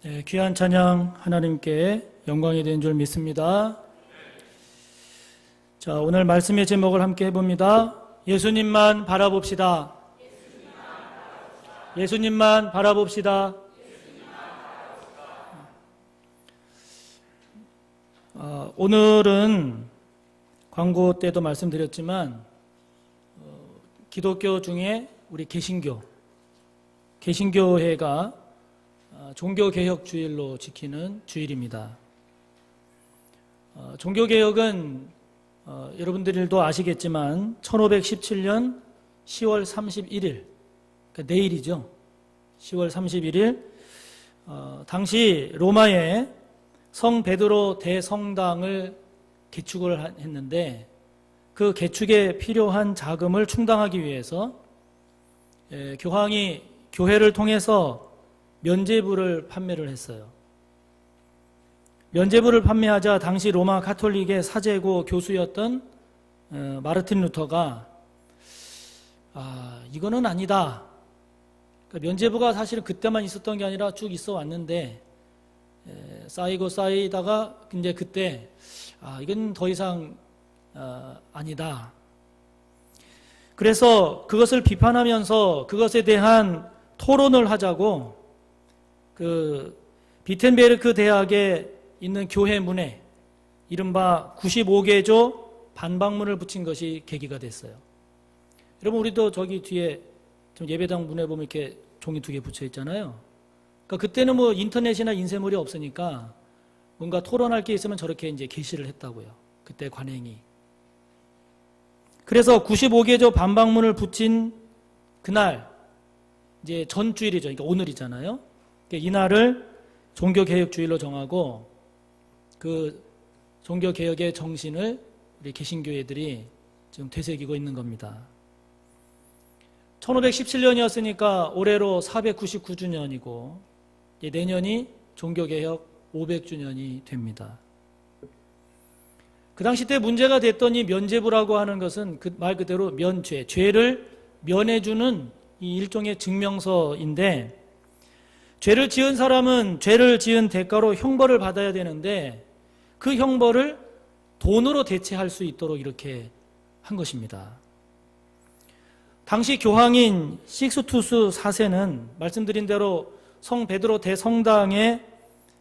네, 귀한 찬양 하나님께 영광이 된 줄 믿습니다. 자, 오늘 말씀의 제목을 함께 해봅니다. 예수님만 바라봅시다. 예수님만 바라봅시다. 오늘은 광고 때도 말씀드렸지만 기독교 중에 우리 개신교회가 종교개혁주일로 지키는 주일입니다. 종교개혁은 여러분들도 아시겠지만 1517년 10월 31일, 그러니까 내일이죠. 10월 31일 당시 로마에 성 베드로 대성당을 개축을 했는데 그 개축에 필요한 자금을 충당하기 위해서 교황이 교회를 통해서 면죄부를 판매를 했어요. 면죄부를 판매하자 당시 로마 가톨릭의 사제고 교수였던 마르틴 루터가 이거는 아니다. 그러니까 면죄부가 사실은 그때만 있었던 게 아니라 쭉 있어 왔는데 쌓이고 쌓이다가 이제 그때 이건 더 이상 아니다. 그래서 그것을 비판하면서 그것에 대한 토론을 하자고 그 비텐베르크 대학에 있는 교회 문에 이른바 95개조 반박문을 붙인 것이 계기가 됐어요. 여러분, 우리도 저기 뒤에 좀 예배당 문에 보면 이렇게 종이 2개 붙여 있잖아요. 그러니까 그때는 뭐 인터넷이나 인쇄물이 없으니까 뭔가 토론할 게 있으면 저렇게 이제 게시를 했다고요. 그때 관행이. 그래서 95개조 반박문을 붙인 그날 이제 전주일이죠. 그러니까 오늘이잖아요. 이날을 종교개혁주일로 정하고 그 종교개혁의 정신을 우리 개신교회들이 지금 되새기고 있는 겁니다. 1517년이었으니까 올해로 499주년이고 내년이 종교개혁 500주년이 됩니다. 그 당시 때 문제가 됐던 이 면죄부라고 하는 것은 그 말 그대로 죄를 면해주는 이 일종의 증명서인데, 죄를 지은 사람은 죄를 지은 대가로 형벌을 받아야 되는데 그 형벌을 돈으로 대체할 수 있도록 이렇게 한 것입니다. 당시 교황인 식스투스 4세는 말씀드린 대로 성 베드로 대성당의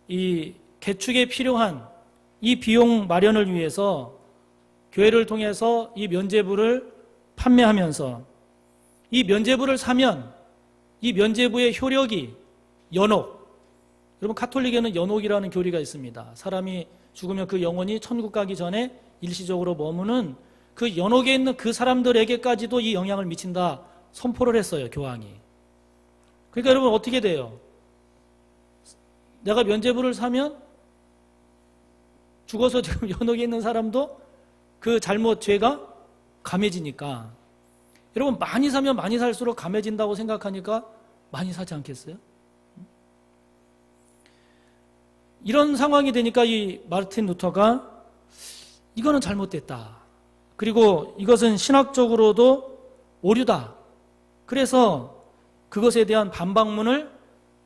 이 개축에 필요한 이 비용 마련을 위해서 교회를 통해서 이 면죄부를 판매하면서 이 면죄부를 사면 이 면죄부의 효력이 연옥. 여러분, 가톨릭에는 연옥이라는 교리가 있습니다. 사람이 죽으면 그 영혼이 천국 가기 전에 일시적으로 머무는 그 연옥에 있는 그 사람들에게까지도 이 영향을 미친다 선포를 했어요, 교황이. 그러니까 여러분, 어떻게 돼요? 내가 면죄부를 사면 죽어서 지금 연옥에 있는 사람도 그 잘못 죄가 감해지니까, 여러분, 많이 사면 많이 살수록 감해진다고 생각하니까 많이 사지 않겠어요? 이런 상황이 되니까 이 마르틴 루터가 이거는 잘못됐다. 그리고 이것은 신학적으로도 오류다. 그래서 그것에 대한 반박문을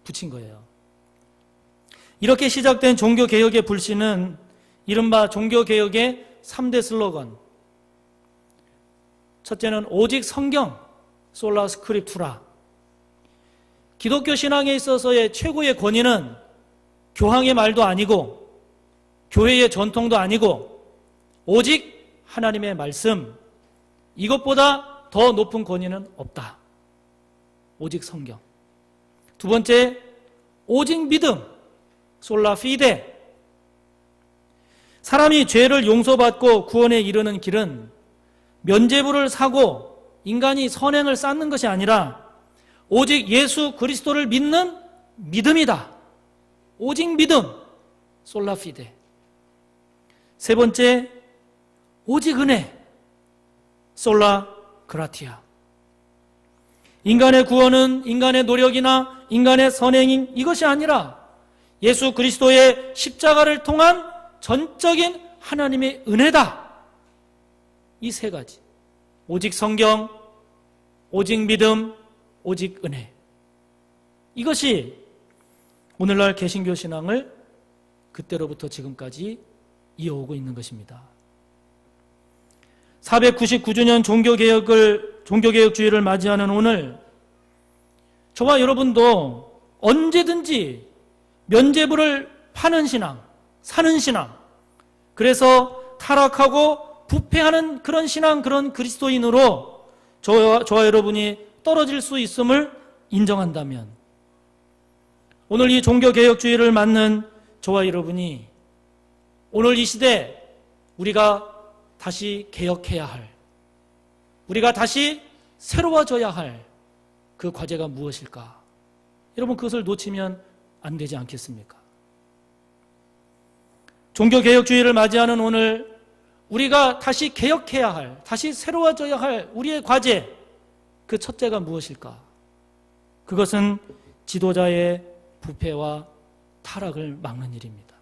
붙인 거예요. 이렇게 시작된 종교개혁의 불씨는 이른바 종교개혁의 3대 슬로건. 첫째는 오직 성경, 솔라 스크립투라. 기독교 신앙에 있어서의 최고의 권위는 교황의 말도 아니고 교회의 전통도 아니고 오직 하나님의 말씀, 이것보다 더 높은 권위는 없다. 오직 성경. 두 번째, 오직 믿음, 솔라 피데. 사람이 죄를 용서받고 구원에 이르는 길은 면죄부를 사고 인간이 선행을 쌓는 것이 아니라 오직 예수 그리스도를 믿는 믿음이다. 오직 믿음, 솔라 피데. 세 번째, 오직 은혜, 솔라 그라티아. 인간의 구원은 인간의 노력이나 인간의 선행인 이것이 아니라 예수 그리스도의 십자가를 통한 전적인 하나님의 은혜다. 이 세 가지. 오직 성경, 오직 믿음, 오직 은혜. 이것이 오늘날 개신교 신앙을 그때로부터 지금까지 이어오고 있는 것입니다. 499주년 종교개혁주의를 맞이하는 오늘, 저와 여러분도 언제든지 면죄부를 파는 신앙, 사는 신앙, 그래서 타락하고 부패하는 그런 신앙, 그런 그리스도인으로 저와 여러분이 떨어질 수 있음을 인정한다면, 오늘 이 종교개혁주의를 맞는 저와 여러분이 오늘 이 시대 우리가 다시 개혁해야 할, 우리가 다시 새로워져야 할 그 과제가 무엇일까? 여러분, 그것을 놓치면 안 되지 않겠습니까? 종교개혁주의를 맞이하는 오늘 우리가 다시 개혁해야 할, 다시 새로워져야 할 우리의 과제, 그 첫째가 무엇일까? 그것은 지도자의 부패와 타락을 막는 일입니다.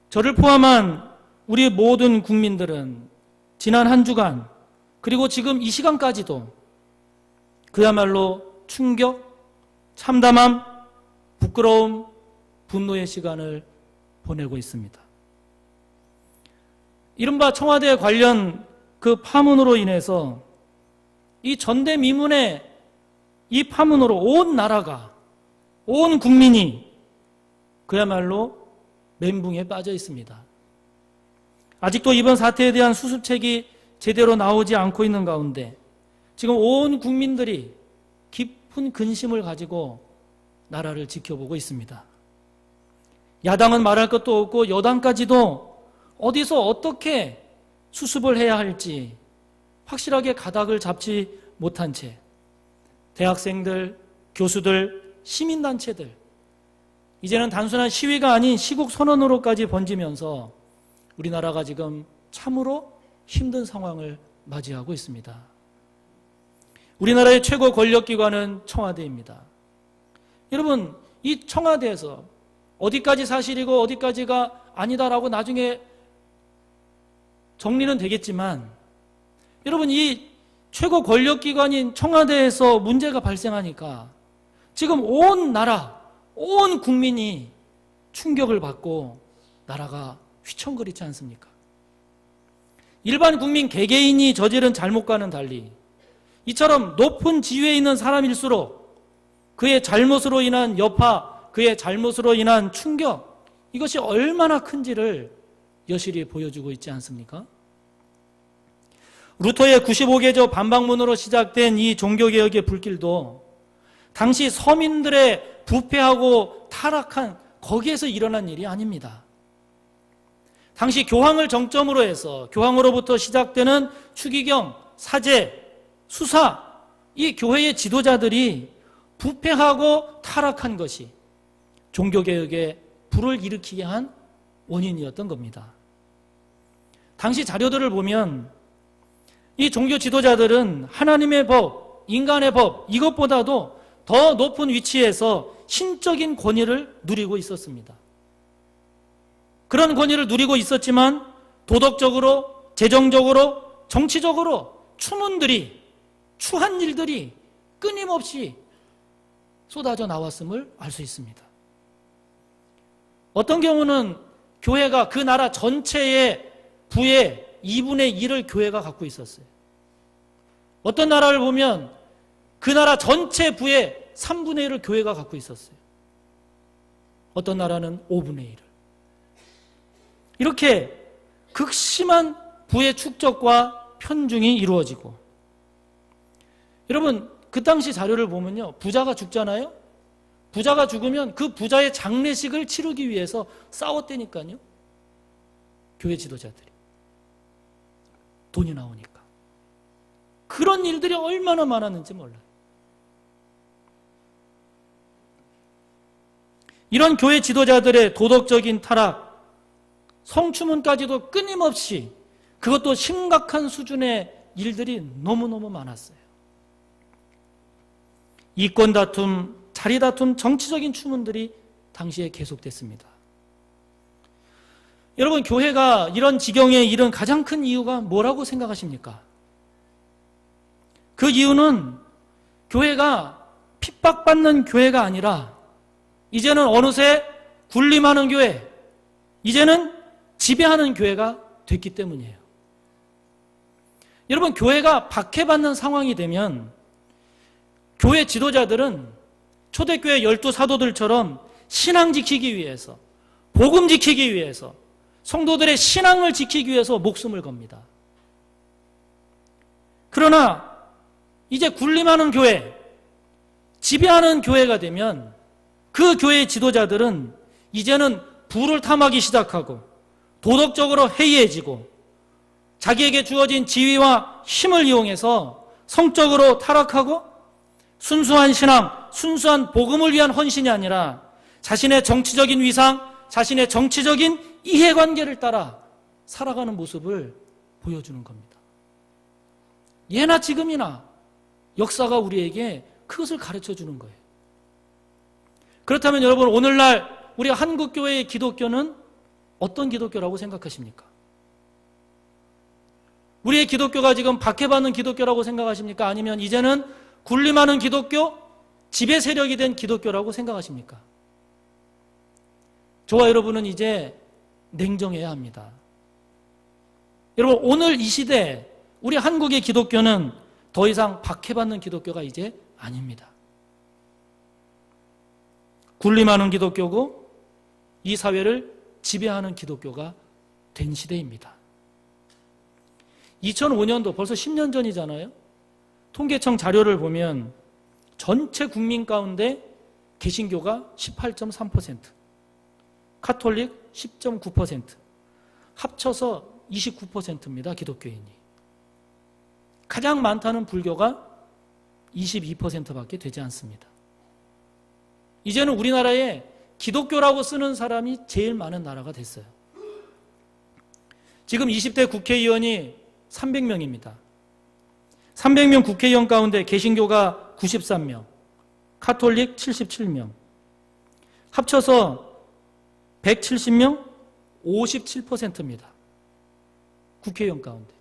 저를 포함한 우리 모든 국민들은 지난 한 주간, 그리고 지금 이 시간까지도 그야말로 충격, 참담함, 부끄러움, 분노의 시간을 보내고 있습니다. 이른바 청와대 관련 그 파문으로 인해서 이 전대미문의 이 파문으로 온 나라가, 온 국민이 그야말로 멘붕에 빠져 있습니다. 아직도 이번 사태에 대한 수습책이 제대로 나오지 않고 있는 가운데 지금 온 국민들이 깊은 근심을 가지고 나라를 지켜보고 있습니다. 야당은 말할 것도 없고 여당까지도 어디서 어떻게 수습을 해야 할지 확실하게 가닥을 잡지 못한 채 대학생들, 교수들, 시민단체들, 이제는 단순한 시위가 아닌 시국 선언으로까지 번지면서 우리나라가 지금 참으로 힘든 상황을 맞이하고 있습니다. 우리나라의 최고 권력기관은 청와대입니다. 여러분, 이 청와대에서 어디까지 사실이고 어디까지가 아니다라고 나중에 정리는 되겠지만, 여러분, 이 최고 권력기관인 청와대에서 문제가 발생하니까 지금 온 나라, 온 국민이 충격을 받고 나라가 휘청거리지 않습니까? 일반 국민 개개인이 저지른 잘못과는 달리 이처럼 높은 지위에 있는 사람일수록 그의 잘못으로 인한 여파, 그의 잘못으로 인한 충격, 이것이 얼마나 큰지를 여실히 보여주고 있지 않습니까? 루터의 95개조 반박문으로 시작된 이 종교개혁의 불길도 당시 서민들의 부패하고 타락한 거기에서 일어난 일이 아닙니다. 당시 교황을 정점으로 해서 교황으로부터 시작되는 추기경, 사제, 수사, 이 교회의 지도자들이 부패하고 타락한 것이 종교개혁에 불을 일으키게 한 원인이었던 겁니다. 당시 자료들을 보면 이 종교 지도자들은 하나님의 법, 인간의 법, 이것보다도 더 높은 위치에서 신적인 권위를 누리고 있었습니다. 그런 권위를 누리고 있었지만 도덕적으로, 재정적으로, 정치적으로 추한 일들이 끊임없이 쏟아져 나왔음을 알 수 있습니다. 어떤 경우는 교회가 그 나라 전체의 부의 2분의 1을 교회가 갖고 있었어요. 어떤 나라를 보면 그 나라 전체 부의 3분의 1을 교회가 갖고 있었어요. 어떤 나라는 5분의 1을. 이렇게 극심한 부의 축적과 편중이 이루어지고, 여러분, 그 당시 자료를 보면요, 부자가 죽잖아요. 부자가 죽으면 그 부자의 장례식을 치르기 위해서 싸웠다니까요. 교회 지도자들이. 돈이 나오니까. 그런 일들이 얼마나 많았는지 몰라요. 이런 교회 지도자들의 도덕적인 타락, 성추문까지도 끊임없이, 그것도 심각한 수준의 일들이 너무너무 많았어요. 이권 다툼, 자리 다툼, 정치적인 추문들이 당시에 계속됐습니다. 여러분, 교회가 이런 지경에 이른 가장 큰 이유가 뭐라고 생각하십니까? 그 이유는 교회가 핍박받는 교회가 아니라 이제는 어느새 군림하는 교회, 이제는 지배하는 교회가 됐기 때문이에요. 여러분, 교회가 박해받는 상황이 되면 교회 지도자들은 초대교회 12사도들처럼 신앙 지키기 위해서, 복음 지키기 위해서, 성도들의 신앙을 지키기 위해서 목숨을 겁니다. 그러나 이제 군림하는 교회, 지배하는 교회가 되면 그 교회의 지도자들은 이제는 부를 탐하기 시작하고 도덕적으로 해이해지고 자기에게 주어진 지위와 힘을 이용해서 성적으로 타락하고 순수한 신앙, 순수한 복음을 위한 헌신이 아니라 자신의 정치적인 위상, 자신의 정치적인 이해관계를 따라 살아가는 모습을 보여주는 겁니다. 예나 지금이나 역사가 우리에게 그것을 가르쳐 주는 거예요. 그렇다면 여러분, 오늘날 우리 한국교회의 기독교는 어떤 기독교라고 생각하십니까? 우리의 기독교가 지금 박해받는 기독교라고 생각하십니까? 아니면 이제는 군림하는 기독교, 지배 세력이 된 기독교라고 생각하십니까? 저와 여러분은 이제 냉정해야 합니다. 여러분, 오늘 이 시대 우리 한국의 기독교는 더 이상 박해받는 기독교가 이제 아닙니다. 군림하는 기독교고 이 사회를 지배하는 기독교가 된 시대입니다. 2005년도 벌써 10년 전이잖아요. 통계청 자료를 보면 전체 국민 가운데 개신교가 18.3%, 카톨릭 10.9%, 합쳐서 29%입니다. 기독교인이. 가장 많다는 불교가 22%밖에 되지 않습니다. 이제는 우리나라에 기독교라고 쓰는 사람이 제일 많은 나라가 됐어요. 지금 20대 국회의원이 300명입니다. 300명 국회의원 가운데 개신교가 93명, 카톨릭 77명, 합쳐서 170명, 57%입니다. 국회의원 가운데.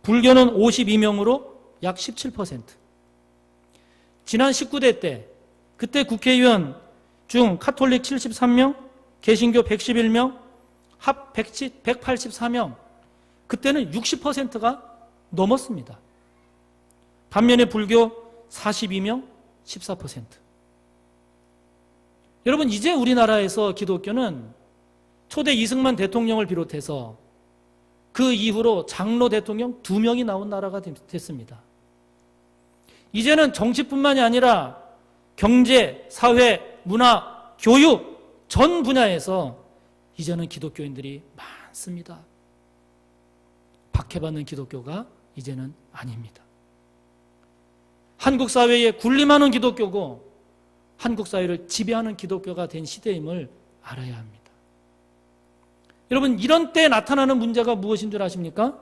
불교는 52명으로 약 17%. 지난 19대 때, 그때 국회의원 중 카톨릭 73명, 개신교 111명, 합 184명, 그때는 60%가 넘었습니다. 반면에 불교 42명, 14%. 여러분, 이제 우리나라에서 기독교는 초대 이승만 대통령을 비롯해서 그 이후로 장로 대통령 2명이 나온 나라가 됐습니다. 이제는 정치뿐만이 아니라 경제, 사회, 문화, 교육 전 분야에서 이제는 기독교인들이 많습니다. 박해받는 기독교가 이제는 아닙니다. 한국 사회에 군림하는 기독교고 한국 사회를 지배하는 기독교가 된 시대임을 알아야 합니다. 여러분, 이런 때 나타나는 문제가 무엇인 줄 아십니까?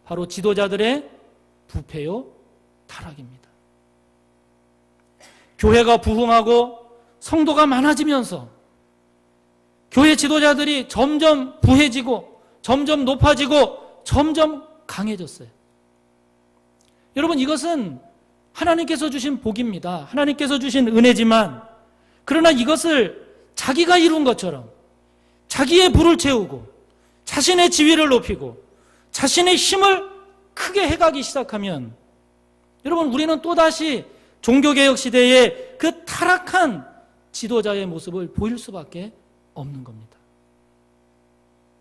바로 지도자들의 부패요, 타락입니다. 교회가 부흥하고 성도가 많아지면서 교회 지도자들이 점점 부해지고 점점 높아지고 점점 강해졌어요. 여러분, 이것은 하나님께서 주신 복입니다. 하나님께서 주신 은혜지만, 그러나 이것을 자기가 이룬 것처럼 자기의 부를 채우고 자신의 지위를 높이고 자신의 힘을 크게 해가기 시작하면 여러분, 우리는 또다시 종교개혁 시대의 그 타락한 지도자의 모습을 보일 수밖에 없는 겁니다.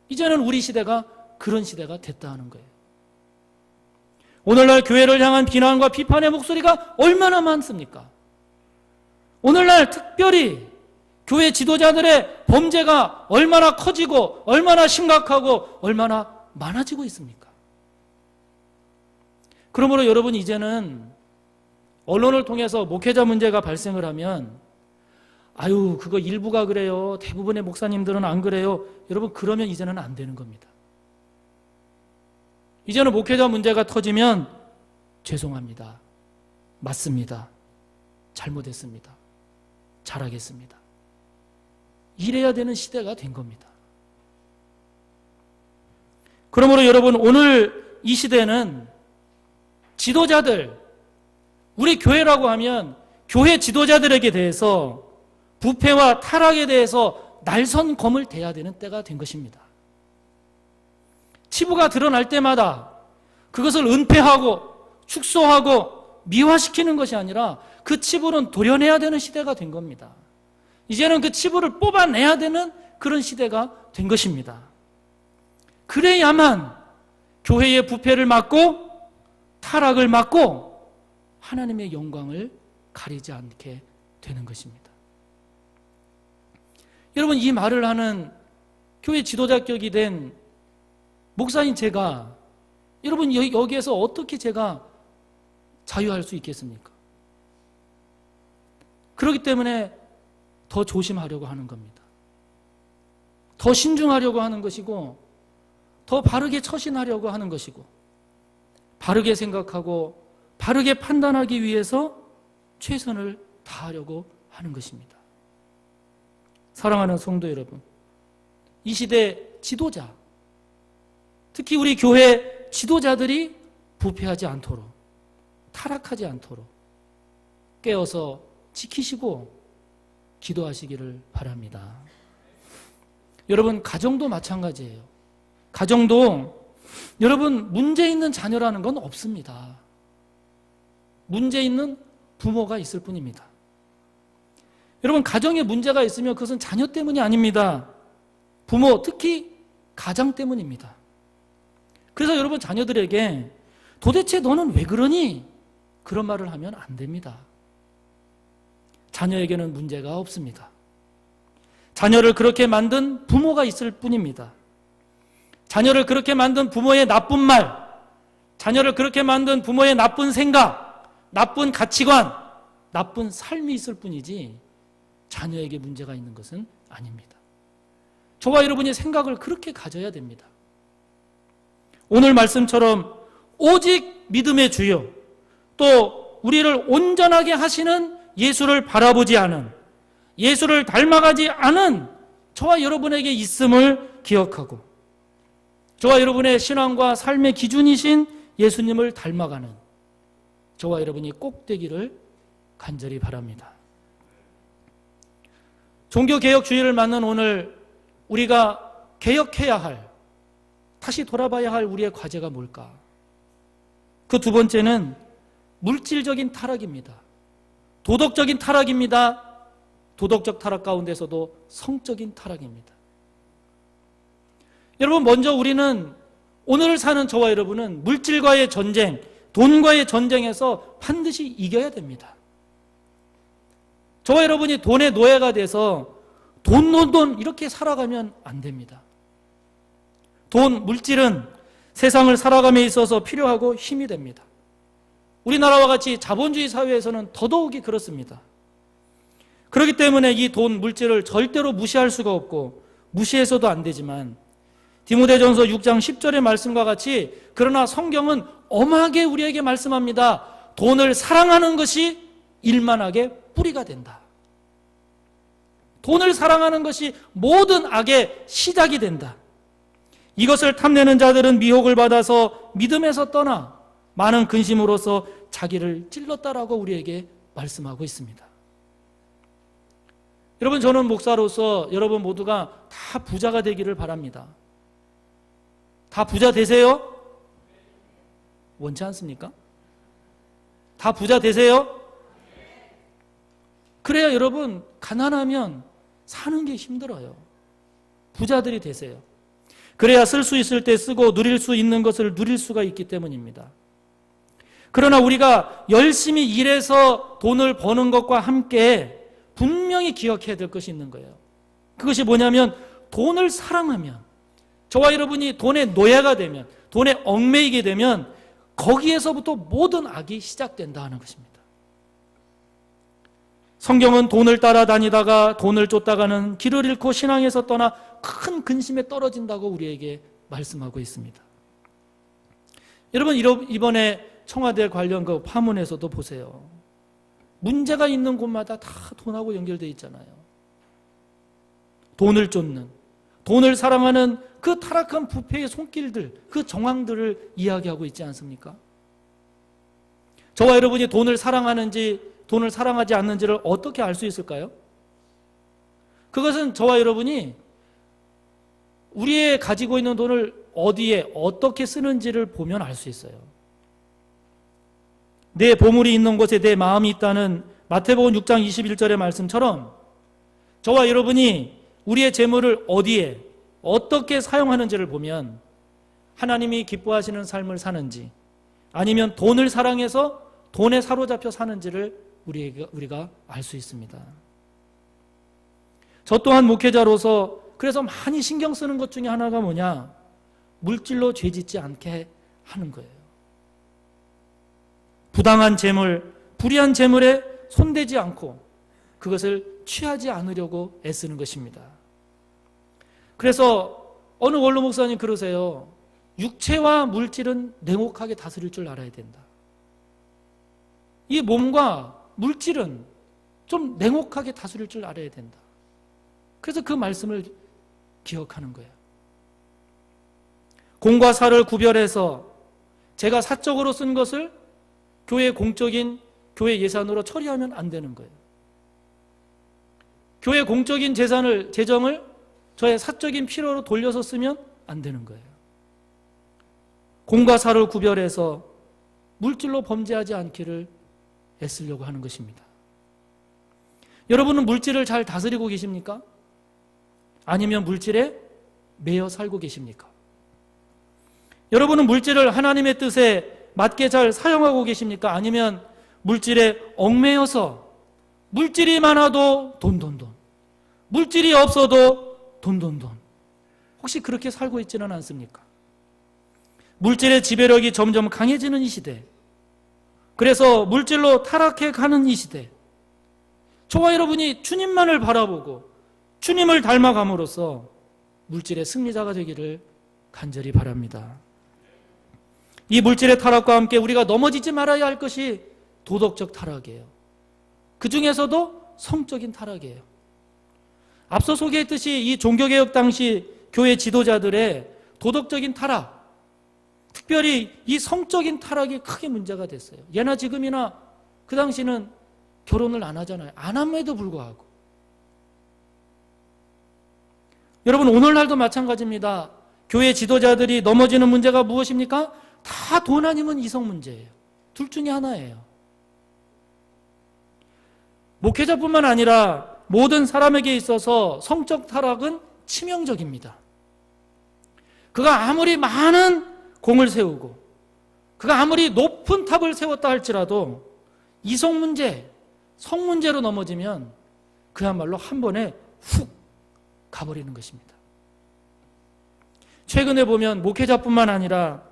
이제는 우리 시대가 그런 시대가 됐다 하는 거예요. 오늘날 교회를 향한 비난과 비판의 목소리가 얼마나 많습니까? 오늘날 특별히 교회 지도자들의 범죄가 얼마나 커지고 얼마나 심각하고 얼마나 많아지고 있습니까? 그러므로 여러분, 이제는 언론을 통해서 목회자 문제가 발생을 하면 아유, 그거 일부가 그래요, 대부분의 목사님들은 안 그래요, 여러분, 그러면 이제는 안 되는 겁니다. 이제는 목회자 문제가 터지면 죄송합니다, 맞습니다, 잘못했습니다, 잘하겠습니다, 이래야 되는 시대가 된 겁니다. 그러므로 여러분, 오늘 이 시대는 지도자들, 우리 교회라고 하면 교회 지도자들에게 대해서 부패와 타락에 대해서 날선검을 대야 되는 때가 된 것입니다. 치부가 드러날 때마다 그것을 은폐하고 축소하고 미화시키는 것이 아니라 그 치부는 도려내야 되는 시대가 된 겁니다. 이제는 그 치부를 뽑아내야 되는 그런 시대가 된 것입니다. 그래야만 교회의 부패를 막고 타락을 막고 하나님의 영광을 가리지 않게 되는 것입니다. 여러분, 이 말을 하는 교회 지도자격이 된 목사인 제가, 여러분 여기에서 어떻게 제가 자유할 수 있겠습니까? 그렇기 때문에 더 조심하려고 하는 겁니다. 더 신중하려고 하는 것이고, 더 바르게 처신하려고 하는 것이고, 바르게 생각하고 바르게 판단하기 위해서 최선을 다하려고 하는 것입니다. 사랑하는 성도 여러분, 이 시대 지도자, 특히 우리 교회 지도자들이 부패하지 않도록, 타락하지 않도록 깨어서 지키시고 기도하시기를 바랍니다. 여러분, 가정도 마찬가지예요. 가정도 여러분, 문제 있는 자녀라는 건 없습니다. 문제 있는 부모가 있을 뿐입니다. 여러분, 가정에 문제가 있으면 그것은 자녀 때문이 아닙니다. 부모, 특히 가장 때문입니다. 그래서 여러분, 자녀들에게 도대체 너는 왜 그러니? 그런 말을 하면 안 됩니다. 자녀에게는 문제가 없습니다. 자녀를 그렇게 만든 부모가 있을 뿐입니다. 자녀를 그렇게 만든 부모의 나쁜 말, 자녀를 그렇게 만든 부모의 나쁜 생각, 나쁜 가치관, 나쁜 삶이 있을 뿐이지 자녀에게 문제가 있는 것은 아닙니다. 저와 여러분이 생각을 그렇게 가져야 됩니다. 오늘 말씀처럼 오직 믿음의 주요, 또 우리를 온전하게 하시는 예수를 바라보지 않은, 예수를 닮아가지 않은 저와 여러분에게 있음을 기억하고, 저와 여러분의 신앙과 삶의 기준이신 예수님을 닮아가는 저와 여러분이 꼭 되기를 간절히 바랍니다. 종교개혁주의를 맞는 오늘 우리가 개혁해야 할, 다시 돌아봐야 할 우리의 과제가 뭘까? 그 두 번째는 물질적인 타락입니다. 도덕적인 타락입니다. 도덕적 타락 가운데서도 성적인 타락입니다. 여러분, 먼저 우리는, 오늘을 사는 저와 여러분은 물질과의 전쟁, 돈과의 전쟁에서 반드시 이겨야 됩니다. 저와 여러분이 돈의 노예가 돼서 돈 이렇게 살아가면 안 됩니다. 돈, 물질은 세상을 살아감에 있어서 필요하고 힘이 됩니다. 우리나라와 같이 자본주의 사회에서는 더더욱이 그렇습니다. 그렇기 때문에 이 돈, 물질을 절대로 무시할 수가 없고 무시해서도 안 되지만, 디모데전서 6장 10절의 말씀과 같이, 그러나 성경은 엄하게 우리에게 말씀합니다. 돈을 사랑하는 것이 일만하게 뿌리가 된다. 돈을 사랑하는 것이 모든 악의 시작이 된다. 이것을 탐내는 자들은 미혹을 받아서 믿음에서 떠나 많은 근심으로써 자기를 찔렀다라고 우리에게 말씀하고 있습니다. 여러분, 저는 목사로서 여러분 모두가 다 부자가 되기를 바랍니다. 다 부자 되세요? 원치 않습니까? 다 부자 되세요? 그래야 여러분, 가난하면 사는 게 힘들어요. 부자들이 되세요. 그래야 쓸 수 있을 때 쓰고 누릴 수 있는 것을 누릴 수가 있기 때문입니다. 그러나 우리가 열심히 일해서 돈을 버는 것과 함께 분명히 기억해야 될 것이 있는 거예요. 그것이 뭐냐면, 돈을 사랑하면, 저와 여러분이 돈의 노예가 되면, 돈에 얽매이게 되면 거기에서부터 모든 악이 시작된다 하는 것입니다. 성경은 돈을 따라다니다가 돈을 쫓다가는 길을 잃고 신앙에서 떠나 큰 근심에 떨어진다고 우리에게 말씀하고 있습니다. 여러분, 이번에 청와대 관련 그 파문에서도 보세요. 문제가 있는 곳마다 다 돈하고 연결되어 있잖아요. 돈을 쫓는, 돈을 사랑하는 그 타락한 부패의 손길들, 그 정황들을 이야기하고 있지 않습니까? 저와 여러분이 돈을 사랑하는지, 돈을 사랑하지 않는지를 어떻게 알 수 있을까요? 그것은 저와 여러분이 우리의 가지고 있는 돈을 어디에 어떻게 쓰는지를 보면 알 수 있어요. 내 보물이 있는 곳에 내 마음이 있다는 마태복음 6장 21절의 말씀처럼 저와 여러분이 우리의 재물을 어디에 어떻게 사용하는지를 보면 하나님이 기뻐하시는 삶을 사는지 아니면 돈을 사랑해서 돈에 사로잡혀 사는지를 우리가 알 수 있습니다. 저 또한 목회자로서 그래서 많이 신경 쓰는 것 중에 하나가 뭐냐? 물질로 죄짓지 않게 하는 거예요. 부당한 재물, 불의한 재물에 손대지 않고 그것을 취하지 않으려고 애쓰는 것입니다. 그래서 어느 원로 목사님 그러세요. 육체와 물질은 냉혹하게 다스릴 줄 알아야 된다. 이 몸과 물질은 좀 냉혹하게 다스릴 줄 알아야 된다. 그래서 그 말씀을 기억하는 거예요. 공과 사를 구별해서 제가 사적으로 쓴 것을 교회 공적인 교회 예산으로 처리하면 안 되는 거예요. 교회 공적인 재정을 저의 사적인 필요로 돌려서 쓰면 안 되는 거예요. 공과 사를 구별해서 물질로 범죄하지 않기를 애쓰려고 하는 것입니다. 여러분은 물질을 잘 다스리고 계십니까? 아니면 물질에 매여 살고 계십니까? 여러분은 물질을 하나님의 뜻에 맞게 잘 사용하고 계십니까? 아니면 물질에 얽매여서 물질이 많아도 돈, 물질이 없어도 돈. 혹시 그렇게 살고 있지는 않습니까? 물질의 지배력이 점점 강해지는 이 시대, 그래서 물질로 타락해 가는 이 시대, 저와 여러분이 주님만을 바라보고 주님을 닮아감으로써 물질의 승리자가 되기를 간절히 바랍니다. 이 물질의 타락과 함께 우리가 넘어지지 말아야 할 것이 도덕적 타락이에요. 그 중에서도 성적인 타락이에요. 앞서 소개했듯이 이 종교개혁 당시 교회 지도자들의 도덕적인 타락, 특별히 이 성적인 타락이 크게 문제가 됐어요. 예나 지금이나 그 당시는 결혼을 안 하잖아요. 안 함에도 불구하고. 여러분, 오늘날도 마찬가지입니다. 교회 지도자들이 넘어지는 문제가 무엇입니까? 다 돈 아니면 이성 문제예요. 둘 중에 하나예요. 목회자뿐만 아니라 모든 사람에게 있어서 성적 타락은 치명적입니다. 그가 아무리 많은 공을 세우고 그가 아무리 높은 탑을 세웠다 할지라도 이성 문제, 성 문제로 넘어지면 그야말로 한 번에 훅 가버리는 것입니다. 최근에 보면 목회자뿐만 아니라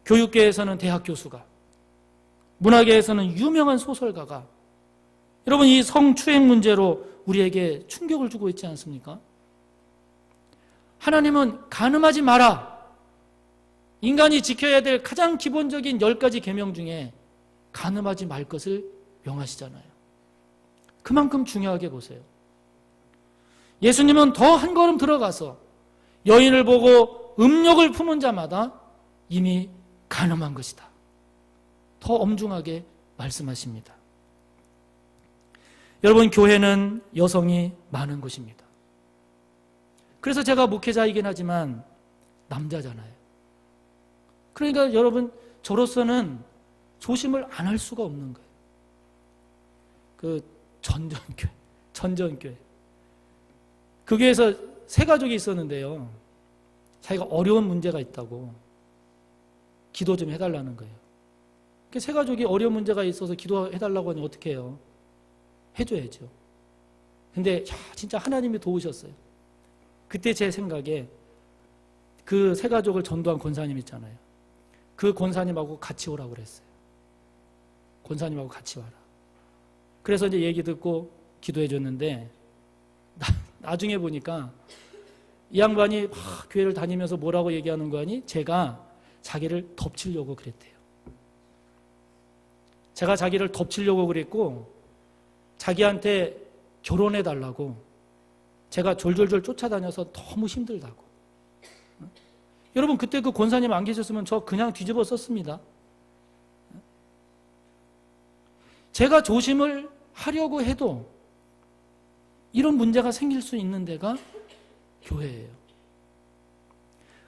교육계에서는 대학 교수가, 문화계에서는 유명한 소설가가 여러분 이 성추행 문제로 우리에게 충격을 주고 있지 않습니까? 하나님은 간음하지 마라. 인간이 지켜야 될 가장 기본적인 10가지 계명 중에 간음하지 말 것을 명하시잖아요. 그만큼 중요하게 보세요. 예수님은 더 한 걸음 들어가서 여인을 보고 음욕을 품은 자마다 이미 간음한 것이다. 더 엄중하게 말씀하십니다. 여러분, 교회는 여성이 많은 곳입니다. 그래서 제가 목회자이긴 하지만 남자잖아요. 그러니까 여러분, 저로서는 조심을 안 할 수가 없는 거예요. 그 전전교회. 그 교회에서 세 가족이 있었는데요. 자기가 어려운 문제가 있다고 기도 좀 해달라는 거예요. 세 가족이 어려운 문제가 있어서 기도해달라고 하니 어떻게 해요? 해줘야죠. 근데 진짜 하나님이 도우셨어요. 그때 제 생각에 그 세 가족을 전도한 권사님 있잖아요. 그 권사님하고 같이 오라고 그랬어요. 권사님하고 같이 와라. 그래서 이제 얘기 듣고 기도해 줬는데 나중에 보니까 이 양반이 막 교회를 다니면서 뭐라고 얘기하는 거 아니? 제가 자기를 덮치려고 그랬대요. 제가 자기를 덮치려고 그랬고 자기한테 결혼해 달라고 제가 졸졸졸 쫓아다녀서 너무 힘들다고. 여러분, 그때 그 권사님 안 계셨으면 저 그냥 뒤집어 썼습니다. 제가 조심을 하려고 해도 이런 문제가 생길 수 있는 데가 교회예요.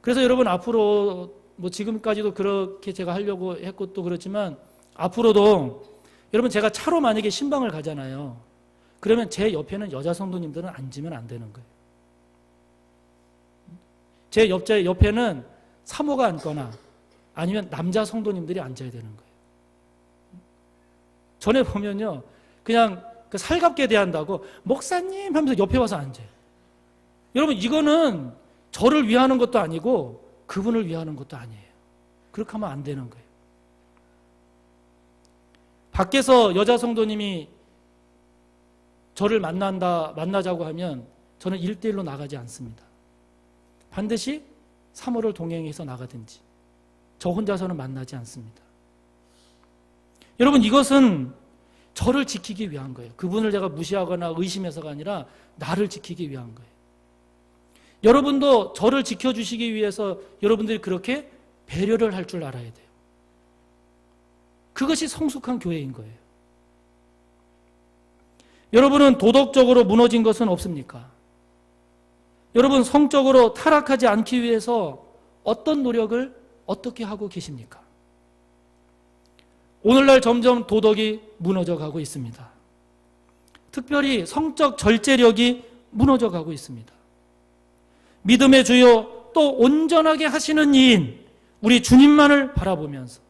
그래서 여러분 앞으로 뭐 지금까지도 그렇게 제가 하려고 했고 또 그렇지만 앞으로도 여러분 제가 차로 만약에 신방을 가잖아요. 그러면 제 옆에는 여자 성도님들은 앉으면 안 되는 거예요. 제 옆에는 사모가 앉거나 아니면 남자 성도님들이 앉아야 되는 거예요. 전에 보면요. 그냥 살갑게 대한다고 목사님 하면서 옆에 와서 앉아요. 여러분 이거는 저를 위하는 것도 아니고 그분을 위하는 것도 아니에요. 그렇게 하면 안 되는 거예요. 밖에서 여자 성도님이 저를 만나자고 하면 저는 1대1로 나가지 않습니다. 반드시 사모를 동행해서 나가든지 저 혼자서는 만나지 않습니다. 여러분 이것은 저를 지키기 위한 거예요. 그분을 제가 무시하거나 의심해서가 아니라 나를 지키기 위한 거예요. 여러분도 저를 지켜주시기 위해서 여러분들이 그렇게 배려를 할 줄 알아야 돼요. 그것이 성숙한 교회인 거예요. 여러분은 도덕적으로 무너진 것은 없습니까? 여러분 성적으로 타락하지 않기 위해서 어떤 노력을 어떻게 하고 계십니까? 오늘날 점점 도덕이 무너져 가고 있습니다. 특별히 성적 절제력이 무너져 가고 있습니다. 믿음의 주요 또 온전하게 하시는 이인 우리 주님만을 바라보면서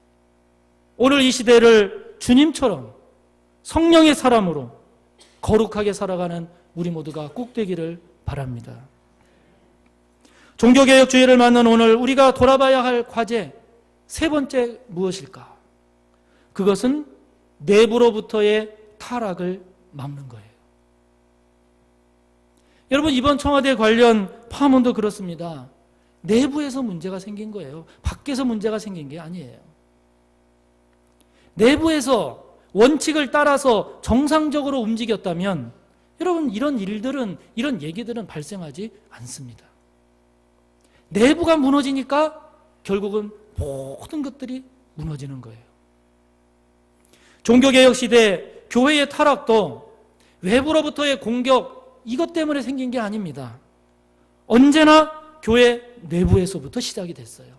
오늘 이 시대를 주님처럼 성령의 사람으로 거룩하게 살아가는 우리 모두가 꼭 되기를 바랍니다. 종교개혁 주의를 맞는 오늘 우리가 돌아봐야 할 과제 세 번째 무엇일까? 그것은 내부로부터의 타락을 막는 거예요. 여러분 이번 청와대 관련 파문도 그렇습니다. 내부에서 문제가 생긴 거예요. 밖에서 문제가 생긴 게 아니에요. 내부에서 원칙을 따라서 정상적으로 움직였다면 여러분 이런 일들은 이런 얘기들은 발생하지 않습니다. 내부가 무너지니까 결국은 모든 것들이 무너지는 거예요. 종교개혁 시대 교회의 타락도 외부로부터의 공격 이것 때문에 생긴 게 아닙니다. 언제나 교회 내부에서부터 시작이 됐어요.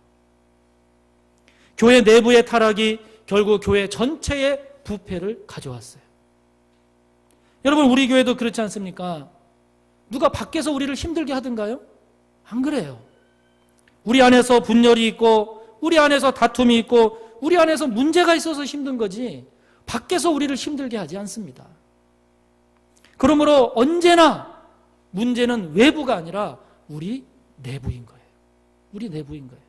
교회 내부의 타락이 결국 교회 전체의 부패를 가져왔어요. 여러분 우리 교회도 그렇지 않습니까? 누가 밖에서 우리를 힘들게 하던가요? 안 그래요. 우리 안에서 분열이 있고 우리 안에서 다툼이 있고 우리 안에서 문제가 있어서 힘든 거지 밖에서 우리를 힘들게 하지 않습니다. 그러므로 언제나 문제는 외부가 아니라 우리 내부인 거예요. 우리 내부인 거예요.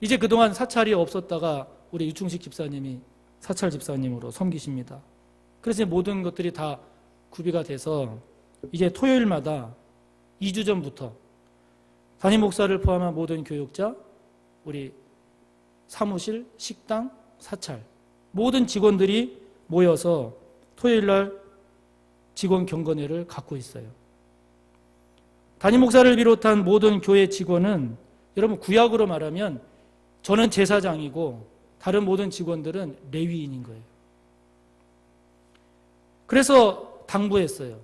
이제 그동안 사찰이 없었다가 우리 유충식 집사님이 사찰 집사님으로 섬기십니다. 그래서 모든 것들이 다 구비가 돼서 이제 토요일마다 2주 전부터 담임 목사를 포함한 모든 교육자, 우리 사무실, 식당, 사찰 모든 직원들이 모여서 토요일날 직원 경건회를 갖고 있어요. 담임 목사를 비롯한 모든 교회 직원은 여러분 구약으로 말하면 저는 제사장이고 다른 모든 직원들은 레위인인 거예요. 그래서 당부했어요.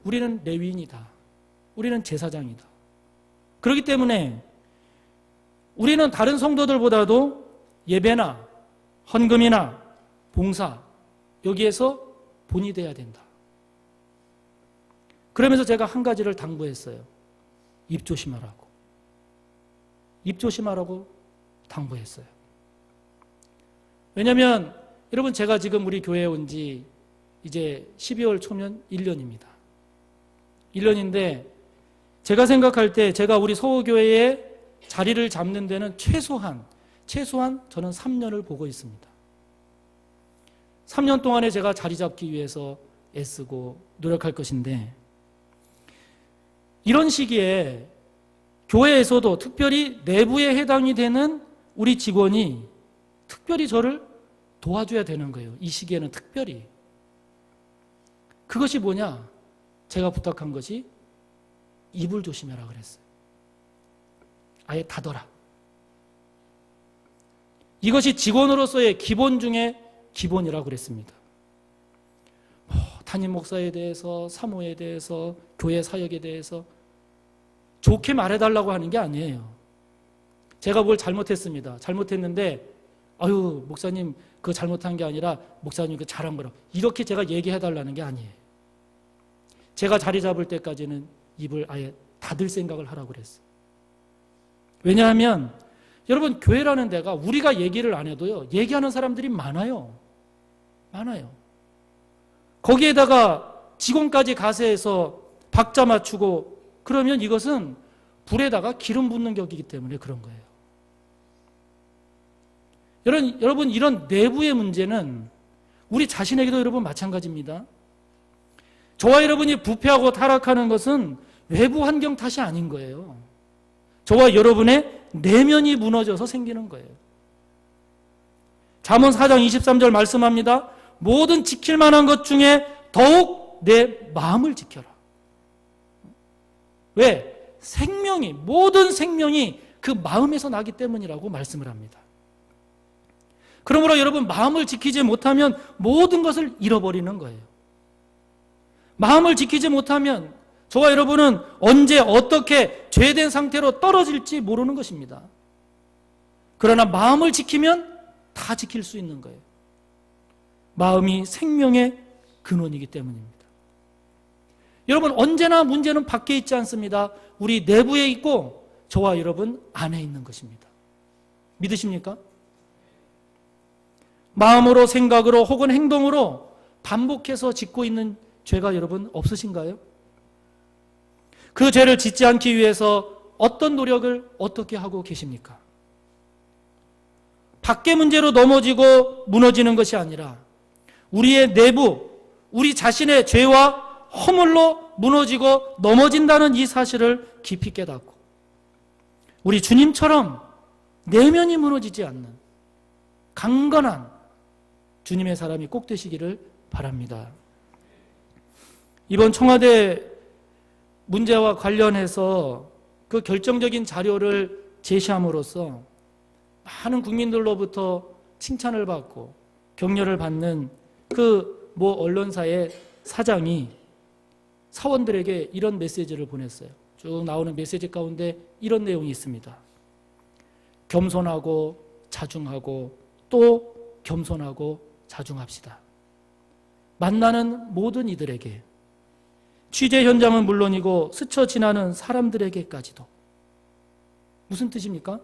우리는 레위인이다. 우리는 제사장이다. 그렇기 때문에 우리는 다른 성도들보다도 예배나 헌금이나 봉사 여기에서 본이 돼야 된다. 그러면서 제가 한 가지를 당부했어요. 입 조심하라고. 입 조심하라고 당부했어요. 왜냐하면 여러분 제가 지금 우리 교회에 온 지 이제 12월 초면 1년입니다. 1년인데 제가 생각할 때 제가 우리 서호교회에 자리를 잡는 데는 최소한 저는 3년을 보고 있습니다. 3년 동안에 제가 자리 잡기 위해서 애쓰고 노력할 것인데 이런 시기에 교회에서도 특별히 내부에 해당이 되는 우리 직원이 특별히 저를 도와줘야 되는 거예요. 이 시기에는 특별히. 그것이 뭐냐? 제가 부탁한 것이 입을 조심해라 그랬어요. 아예 닫아라. 이것이 직원으로서의 기본 중에 기본이라고 그랬습니다. 담임 목사에 대해서, 사모에 대해서, 교회 사역에 대해서 좋게 말해달라고 하는 게 아니에요. 제가 뭘 잘못했습니다. 잘못했는데 아유 목사님 그거 잘못한 게 아니라 목사님 그 잘한 거라 이렇게 제가 얘기해달라는 게 아니에요. 제가 자리 잡을 때까지는 입을 아예 닫을 생각을 하라고 그랬어요. 왜냐하면 여러분 교회라는 데가 우리가 얘기를 안 해도요 얘기하는 사람들이 많아요. 거기에다가 직원까지 가세해서 박자 맞추고 그러면 이것은 불에다가 기름 붓는 격이기 때문에 그런 거예요. 여러분 이런 내부의 문제는 우리 자신에게도 여러분 마찬가지입니다. 저와 여러분이 부패하고 타락하는 것은 외부 환경 탓이 아닌 거예요. 저와 여러분의 내면이 무너져서 생기는 거예요. 잠언 4장 23절 말씀합니다. 모든 지킬 만한 것 중에 더욱 내 마음을 지켜라. 왜? 모든 생명이 그 마음에서 나기 때문이라고 말씀을 합니다. 그러므로 여러분 마음을 지키지 못하면 모든 것을 잃어버리는 거예요. 마음을 지키지 못하면 저와 여러분은 언제 어떻게 죄된 상태로 떨어질지 모르는 것입니다. 그러나 마음을 지키면 다 지킬 수 있는 거예요. 마음이 생명의 근원이기 때문입니다. 여러분 언제나 문제는 밖에 있지 않습니다. 우리 내부에 있고 저와 여러분 안에 있는 것입니다. 믿으십니까? 마음으로 생각으로 혹은 행동으로 반복해서 짓고 있는 죄가 여러분 없으신가요? 그 죄를 짓지 않기 위해서 어떤 노력을 어떻게 하고 계십니까? 밖의 문제로 넘어지고 무너지는 것이 아니라 우리의 내부, 우리 자신의 죄와 허물로 무너지고 넘어진다는 이 사실을 깊이 깨닫고 우리 주님처럼 내면이 무너지지 않는 강건한 주님의 사람이 꼭 되시기를 바랍니다. 이번 청와대 문제와 관련해서 그 결정적인 자료를 제시함으로써 많은 국민들로부터 칭찬을 받고 격려를 받는 그 모 언론사의 사장이 사원들에게 이런 메시지를 보냈어요. 쭉 나오는 메시지 가운데 이런 내용이 있습니다. 겸손하고 자중하고 또 겸손하고 자중합시다. 만나는 모든 이들에게 취재 현장은 물론이고 스쳐 지나는 사람들에게까지도. 무슨 뜻입니까?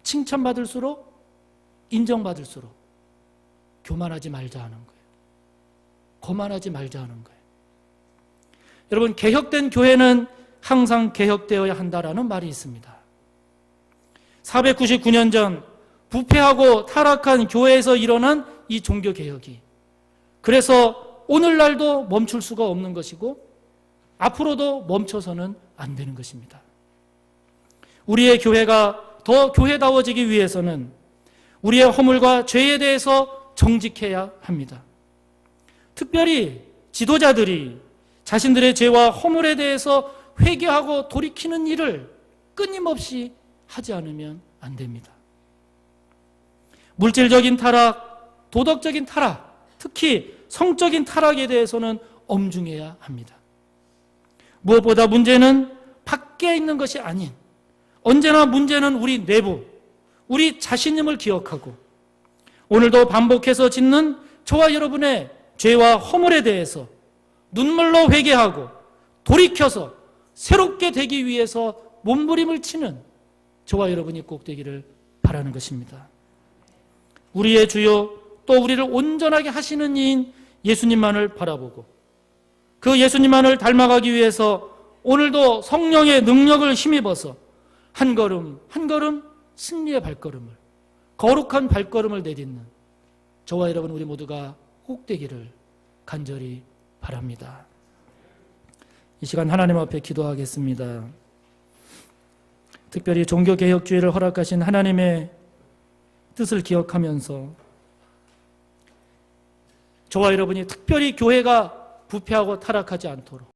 칭찬받을수록 인정받을수록 교만하지 말자 하는 거예요. 거만하지 말자 하는 거예요. 여러분 개혁된 교회는 항상 개혁되어야 한다라는 말이 있습니다. 499년 전 부패하고 타락한 교회에서 일어난 이 종교개혁이 그래서 오늘날도 멈출 수가 없는 것이고 앞으로도 멈춰서는 안 되는 것입니다. 우리의 교회가 더 교회다워지기 위해서는 우리의 허물과 죄에 대해서 정직해야 합니다. 특별히 지도자들이 자신들의 죄와 허물에 대해서 회개하고 돌이키는 일을 끊임없이 하지 않으면 안 됩니다. 물질적인 타락, 도덕적인 타락, 특히 성적인 타락에 대해서는 엄중해야 합니다. 무엇보다 문제는 밖에 있는 것이 아닌 언제나 문제는 우리 내부, 우리 자신임을 기억하고 오늘도 반복해서 짓는 저와 여러분의 죄와 허물에 대해서 눈물로 회개하고 돌이켜서 새롭게 되기 위해서 몸부림을 치는 저와 여러분이 꼭 되기를 바라는 것입니다. 우리의 주요 또 우리를 온전하게 하시는 이인 예수님만을 바라보고 그 예수님만을 닮아가기 위해서 오늘도 성령의 능력을 힘입어서 한 걸음 한 걸음 승리의 발걸음을 거룩한 발걸음을 내딛는 저와 여러분 우리 모두가 꼭 되기를 간절히 바랍니다. 이 시간 하나님 앞에 기도하겠습니다. 특별히 종교개혁주의를 허락하신 하나님의 뜻을 기억하면서 저와 여러분이 특별히 교회가 부패하고 타락하지 않도록